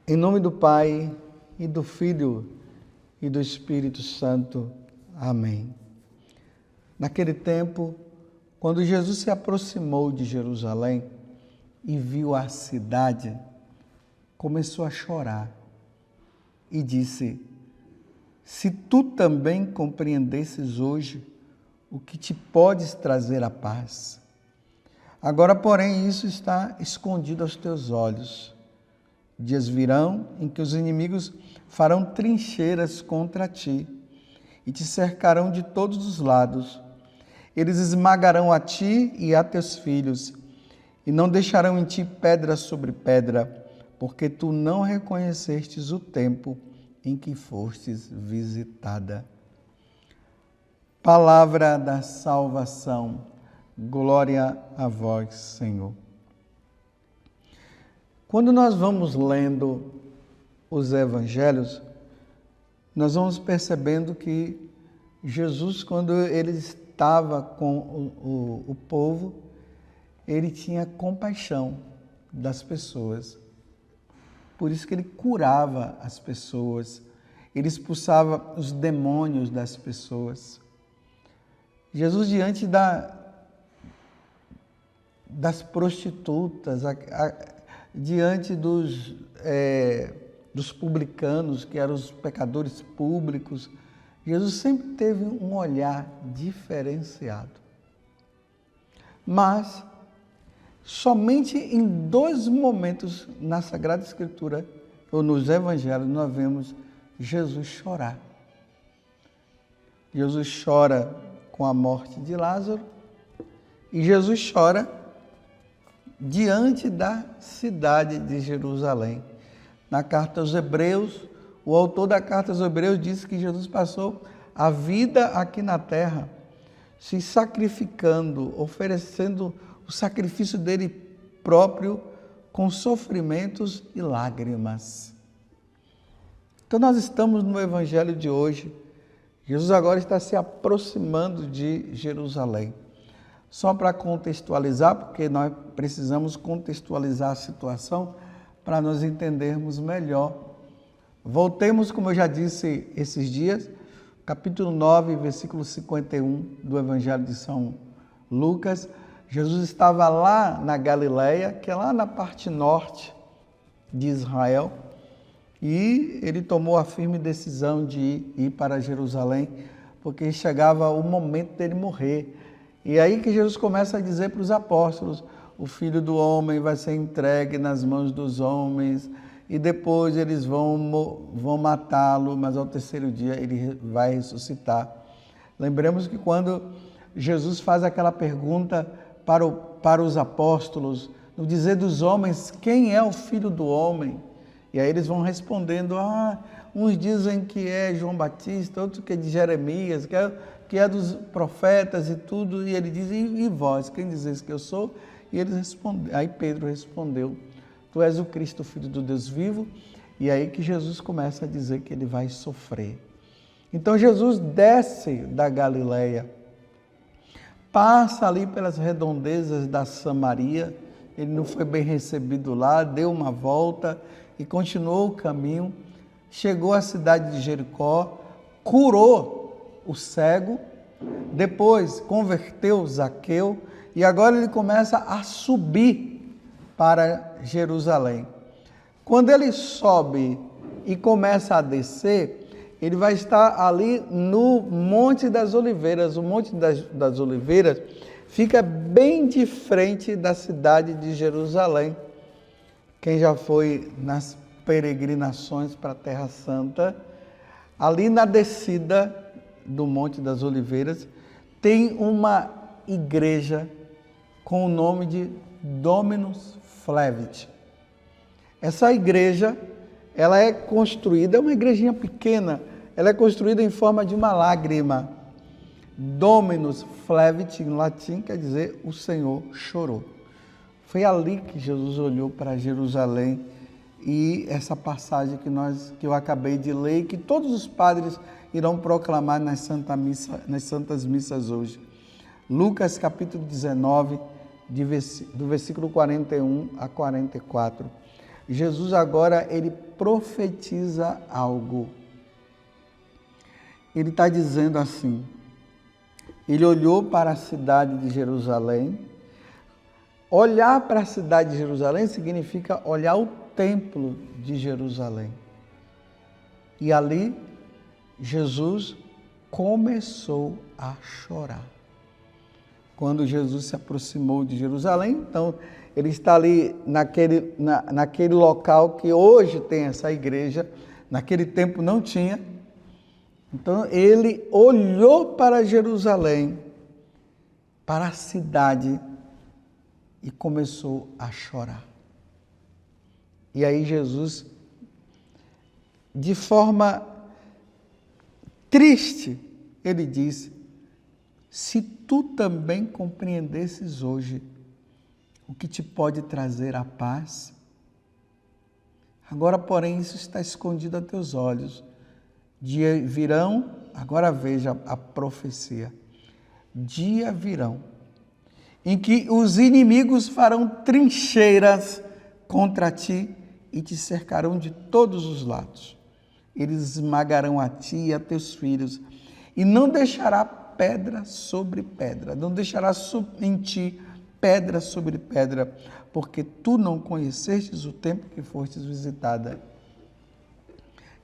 Em nome do Pai, e do Filho, e do Espírito Santo. Amém. Naquele tempo, quando Jesus se aproximou de Jerusalém e viu a cidade, começou a chorar e disse: se tu também compreendesses hoje o que te podes trazer a paz. Agora, porém, isso está escondido aos teus olhos. Dias virão em que os inimigos farão trincheiras contra ti e te cercarão de todos os lados. Eles esmagarão a ti e a teus filhos e não deixarão em ti pedra sobre pedra, porque tu não reconhecestes o tempo em que fostes visitada. Palavra da salvação. Glória a vós, Senhor. Quando nós vamos lendo os evangelhos, nós vamos percebendo que Jesus, quando ele estava com o povo, ele tinha compaixão das pessoas. Por isso que ele curava as pessoas, ele expulsava os demônios das pessoas. Jesus, diante das prostitutas, diante dos publicanos, que eram os pecadores públicos, Jesus sempre teve um olhar diferenciado. Mas, somente em 2 momentos na Sagrada Escritura, ou nos Evangelhos, nós vemos Jesus chorar. Jesus chora com a morte de Lázaro e Jesus chora diante da cidade de Jerusalém. Na carta aos Hebreus, o autor da carta aos Hebreus diz que Jesus passou a vida aqui na terra, se sacrificando, oferecendo o sacrifício dele próprio com sofrimentos e lágrimas. Então nós estamos no Evangelho de hoje. Jesus agora está se aproximando de Jerusalém. Só para contextualizar, porque nós precisamos contextualizar a situação para nós entendermos melhor. Voltemos, como eu já disse esses dias, capítulo 9, versículo 51 do Evangelho de São Lucas. Jesus estava lá na Galileia, que é lá na parte norte de Israel, e ele tomou a firme decisão de ir para Jerusalém, porque chegava o momento dele morrer. E aí que Jesus começa a dizer para os apóstolos: o Filho do Homem vai ser entregue nas mãos dos homens e depois eles vão matá-lo, mas ao terceiro dia ele vai ressuscitar. Lembremos que quando Jesus faz aquela pergunta para os apóstolos, no dizer dos homens, quem é o Filho do Homem? E aí eles vão respondendo: uns dizem que é João Batista, outros que é de Jeremias, que é dos profetas e tudo. E ele diz: e vós, quem dizeis que eu sou? E eles respondem. Aí Pedro respondeu: tu és o Cristo, Filho do Deus vivo. E aí que Jesus começa a dizer que ele vai sofrer. Então Jesus desce da Galileia, passa ali pelas redondezas da Samaria. Ele não foi bem recebido lá, deu uma volta e continuou o caminho. Chegou à cidade de Jericó, curou o cego, depois converteu Zaqueu e agora ele começa a subir para Jerusalém. Quando ele sobe e começa a descer, ele vai estar ali no Monte das Oliveiras. O Monte das Oliveiras fica bem de frente da cidade de Jerusalém. Quem já foi nas peregrinações para a Terra Santa, ali na descida do Monte das Oliveiras, tem uma igreja com o nome de Dominus Flevit. Essa igreja, ela é construída, é uma igrejinha pequena, ela é construída em forma de uma lágrima. Dominus Flevit, em latim, quer dizer o Senhor chorou. Foi ali que Jesus olhou para Jerusalém e essa passagem que eu acabei de ler, que todos os padres irão proclamar nas santas missas hoje. Lucas capítulo 19, do versículo 41 a 44. Jesus agora, ele profetiza algo. Ele está dizendo assim, ele olhou para a cidade de Jerusalém. Olhar para a cidade de Jerusalém significa olhar o templo de Jerusalém. E ali, Jesus começou a chorar. Quando Jesus se aproximou de Jerusalém, então, ele está ali naquele local que hoje tem essa igreja, naquele tempo não tinha. Então, ele olhou para Jerusalém, para a cidade, e começou a chorar. E aí Jesus, de forma triste, ele disse: se tu também compreendesses hoje o que te pode trazer a paz, agora, porém, isso está escondido a teus olhos. Dia virão, agora veja a profecia, dia virão, em que os inimigos farão trincheiras contra ti e te cercarão de todos os lados. Eles esmagarão a ti e a teus filhos, e não deixará pedra sobre pedra, não deixará em ti pedra sobre pedra, porque tu não conhecestes o tempo que fostes visitada.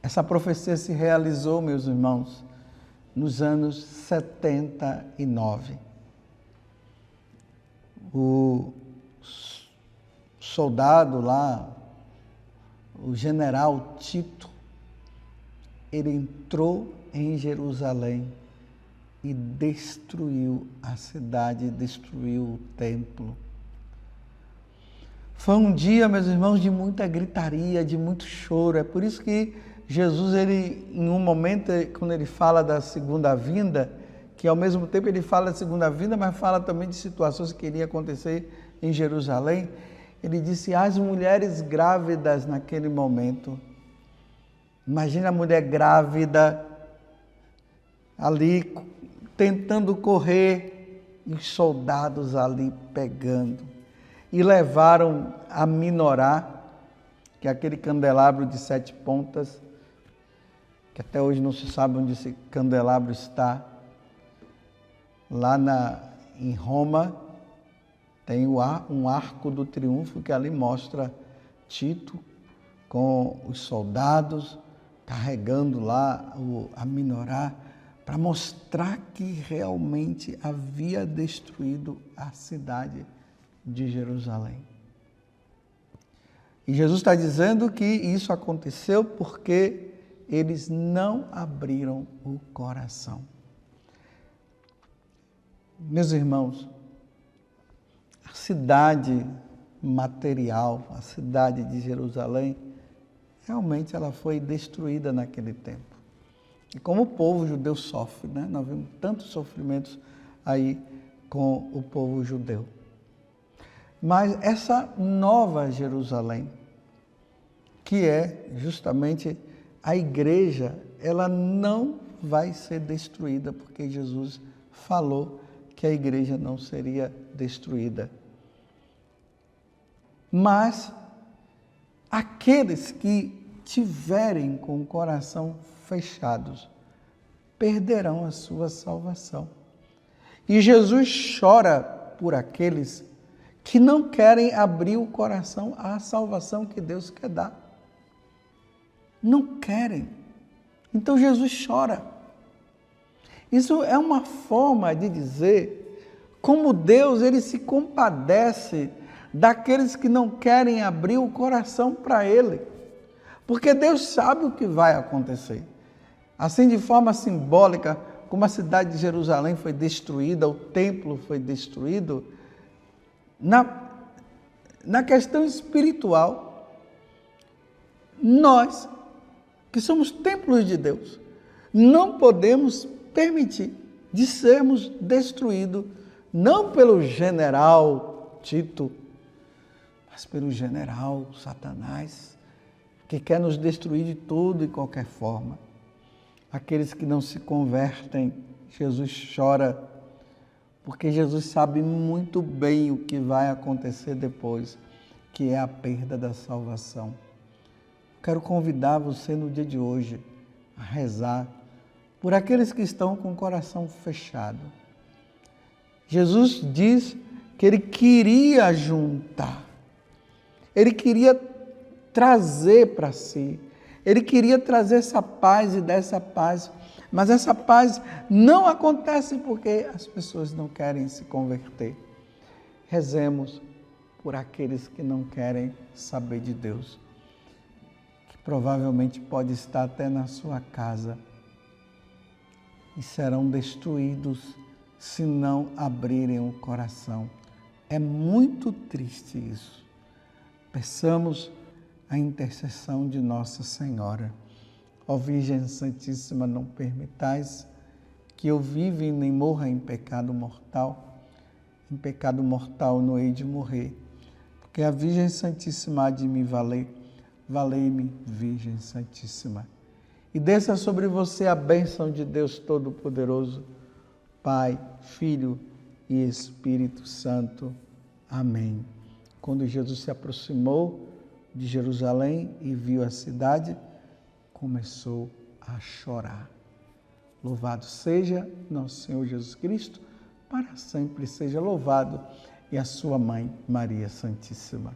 Essa profecia se realizou, meus irmãos, nos anos 79. O soldado lá, o general Tito, ele entrou em Jerusalém e destruiu a cidade, destruiu o templo. Foi um dia, meus irmãos, de muita gritaria, de muito choro. É por isso que Jesus, ele, em um momento, quando ele fala da segunda vinda, que ao mesmo tempo ele fala da segunda vinda, mas fala também de situações que iriam acontecer em Jerusalém, ele disse: as mulheres grávidas naquele momento. Imagina a mulher grávida ali tentando correr e os soldados ali pegando. E levaram a Menorá, que é aquele candelabro de 7 pontas, que até hoje não se sabe onde esse candelabro está. Lá em Roma tem um arco do triunfo que ali mostra Tito com os soldados carregando lá a Menorá, para mostrar que realmente havia destruído a cidade de Jerusalém. E Jesus está dizendo que isso aconteceu porque eles não abriram o coração. Meus irmãos, a cidade material, a cidade de Jerusalém, realmente ela foi destruída naquele tempo. E como o povo judeu sofre, né? Nós vemos tantos sofrimentos aí com o povo judeu. Mas essa nova Jerusalém, que é justamente a igreja, ela não vai ser destruída, porque Jesus falou que a igreja não seria destruída. Mas aqueles que tiverem com o coração fechados perderão a sua salvação. E Jesus chora por aqueles que não querem abrir o coração à salvação que Deus quer dar. Não querem. Então Jesus chora. Isso é uma forma de dizer como Deus, ele se compadece daqueles que não querem abrir o coração para Ele. Porque Deus sabe o que vai acontecer. Assim, de forma simbólica, como a cidade de Jerusalém foi destruída, o templo foi destruído, na questão espiritual, nós, que somos templos de Deus, não podemos permitir de sermos destruídos, não pelo general Tito, mas pelo general Satanás, que quer nos destruir de tudo e qualquer forma. Aqueles que não se convertem, Jesus chora, porque Jesus sabe muito bem o que vai acontecer depois, que é a perda da salvação. Quero convidar você no dia de hoje a rezar por aqueles que estão com o coração fechado. Jesus diz que ele queria juntar, ele queria trazer para si, ele queria trazer essa paz e dar essa paz, mas essa paz não acontece porque as pessoas não querem se converter. Rezemos por aqueles que não querem saber de Deus, que provavelmente pode estar até na sua casa e serão destruídos se não abrirem o coração. É muito triste isso. Peçamos a intercessão de Nossa Senhora. Ó Virgem Santíssima, não permitais que eu viva nem morra em pecado mortal. Em pecado mortal não hei de morrer, porque a Virgem Santíssima há de me valer. Valei-me, Virgem Santíssima. E desça sobre você a bênção de Deus Todo-Poderoso, Pai, Filho e Espírito Santo. Amém. Quando Jesus se aproximou de Jerusalém e viu a cidade, começou a chorar. Louvado seja nosso Senhor Jesus Cristo, para sempre seja louvado, e a sua mãe, Maria Santíssima.